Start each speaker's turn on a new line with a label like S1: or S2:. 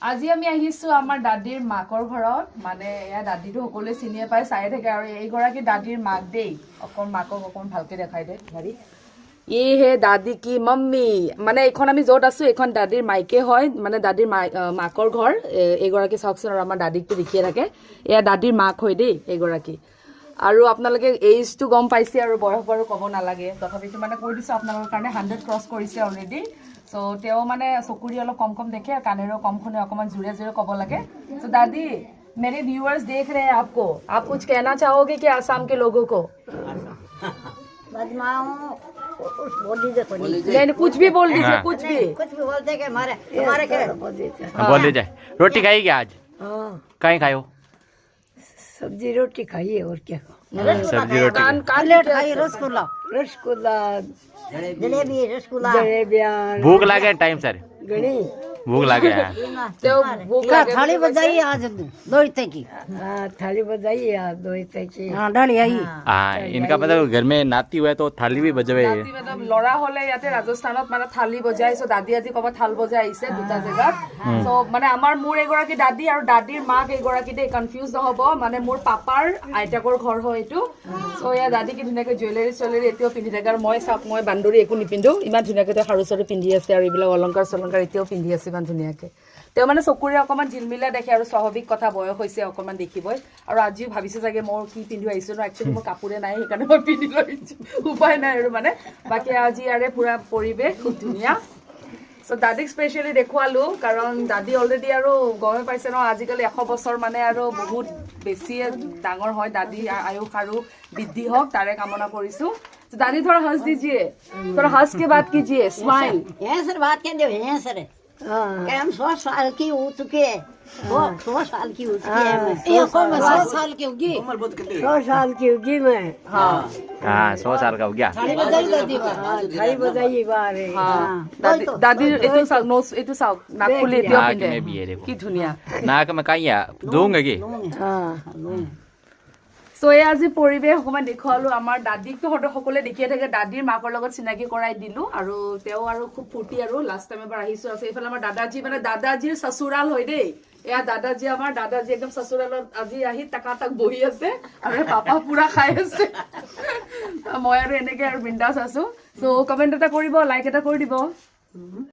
S1: আজি আমি আহিছো আমাৰ দাদীৰ মাকৰ ঘৰত মানে এয়া দাদীটো সকলোৱে চিনিয়ে পায় চাই থাকে আৰু এইগৰাকী দাদীৰ মাক দেই অকণ মাকক অকণ ভালকে দেখাই দে হেৰি এই হে দাদী কি মম্মি মানে এইখন আমি য'ত আছো এইখন দাদীৰ মাইকে হয় মানে দাদীৰ মাকৰ ঘৰ এইগৰাকী চাওকচোন আৰু আমাৰ দাদীকটো দেখিয়ে থাকে এয়া দাদীৰ মাক হয় দেই এইগৰাকী আৰু আপোনালোকে এইজটো গম পাইছে আৰু বয়স বাৰু ক'ব নালাগে তথাপিতো মানে কৈ দিছো আপোনালোকৰ কাৰণে 100 ক্ৰছ কৰিছে অলৰেডি সো তেও মানে চকুৰি অলপ কম কম দেখে কানেৰো কম শুনে অকমান জুৰে জুৰে ক'ব লাগে সো দাदी मेरे व्यूअर्स देख रहे हैं आपको आप कुछ कहना चाहोगे कि आसाम के लोगों को कुछ भी बोल दीजिए कुछ भी
S2: बोलते कि हमारे
S3: बोल दीजिए रोटी खाई क्या आज कहीं खाए हो
S2: सब्जी रोटी खाइए और क्या
S3: सब्जी रोटी
S2: कटलेट खाइए रसगुल्ला रसगुल्ला जलेबी रसगुल्ला जलेबियां
S3: भूख लगे टाइम सर
S2: गणी
S3: भूख लगे
S1: तो भूख लगे
S2: थाली बजाइए आज 2 तक की थाली बजाइए आज 2 तक की डाली आई
S3: हाँ इनका मतलब घर में नाती हुआ है तो थाली भी बजवे
S1: দাদী মানে লৰা হলে ইয়াতে ৰাজস্থানত মানে থালি বজাই সো দাদী আজি কবা থাল বজাই আহিছে দুটা জেগাত সো মানে আমাৰ মোৰ এগৰাকী দাদী আৰু দাদীৰ মাক এগৰাকী দে কনফিউজ নহব মানে মোৰ পাপাৰ আইতাকৰ ঘৰ হয় এইটো সো ইয়া দাদী কি ধুনীয়াকে জুৱেলাৰী এতিয়াও পিন্ধি থাকে আৰু মই চাপ মই বান্দৰী একো নিপিন্ধো ইমান ধুনীয়াকে সাৰু চাৰু পিন্ধি আছে আৰু এইবিলাক অলংকাৰ চলংকাৰ এতিয়াও পিন্ধি আছে ইমান ধুনীয়াকে তেওঁ মানে চকুৰে অকমান ঝিলমিলা দেখে আৰু স্বাভাৱিক কথা বয়স হৈছে অকমান দেখিবই আৰু আজি ভাবিছে চাগে মোৰ কি পিন্ধি আহিছো ন একচুৱেলি মোৰ কাপোৰে নাই সেইকাৰণে মই পিন্ধি লৈছো উপায় নাই আৰু মানে বাকি আজি আৰে পুৰা পৰিৱেশ খুব ধুনীয়া সো দাদীক স্পেচিয়েলি দেখুৱালো কাৰণ দাদী অলৰেডি আৰু গমে পাইছে ন আজিকালি 100 বছৰ মানে আৰু বহুত বেছি ডাঙৰ হয় দাদী আয়ুষ আৰু বৃদ্ধি হওক তাৰে কামনা কৰিছো तो दादी थोड़ा हंस दीजिए थोड़ा हंस के बात कीजिए स्माइल
S2: है सर बात कहते हो है सर क्या हम 100 साल की हो चुके हैं वो 100 साल की हो चुकी है मैं 100 साल की होगी 100 साल की होगी मैं
S1: हाँ
S3: हाँ 100 साल का हो गया
S2: थाली बजाई दादी थाली बजाई बारे
S1: हाँ दादी इतु साउ नोस इतु साउ नाक खुले दियो
S3: नाक
S1: पिंदे
S3: में भी है देखो
S1: की धुनिया
S3: नाक में कहीं है दूंगा की
S2: हाँ
S1: সো এই আজি পৰিৱেশ অকমান দেখুৱালো আমাৰ দাদীকটো সকলোৱে দেখিয়ে থাকে দাদীৰ মাকৰ লগত চিনাকি কৰাই দিলো আৰু তেওঁ আৰু খুব ফুৰ্তি আৰু লাষ্ট টাইম এবাৰ আহিছো আছে এইফালে আমাৰ দাদাজী মানে দাদাজীৰ সসুৰাল হয় দেই এয়া দাদাজী আমাৰ দাদাজী একদম সসুৰালত আজি আহি টাকা বহি আছে আৰু পাপা পুৰা খাই আছে মই আৰু এনেকে আৰু বিন্দাস আছো সো কমেন্ট এটা কৰিব লাইক এটা কৰি দিব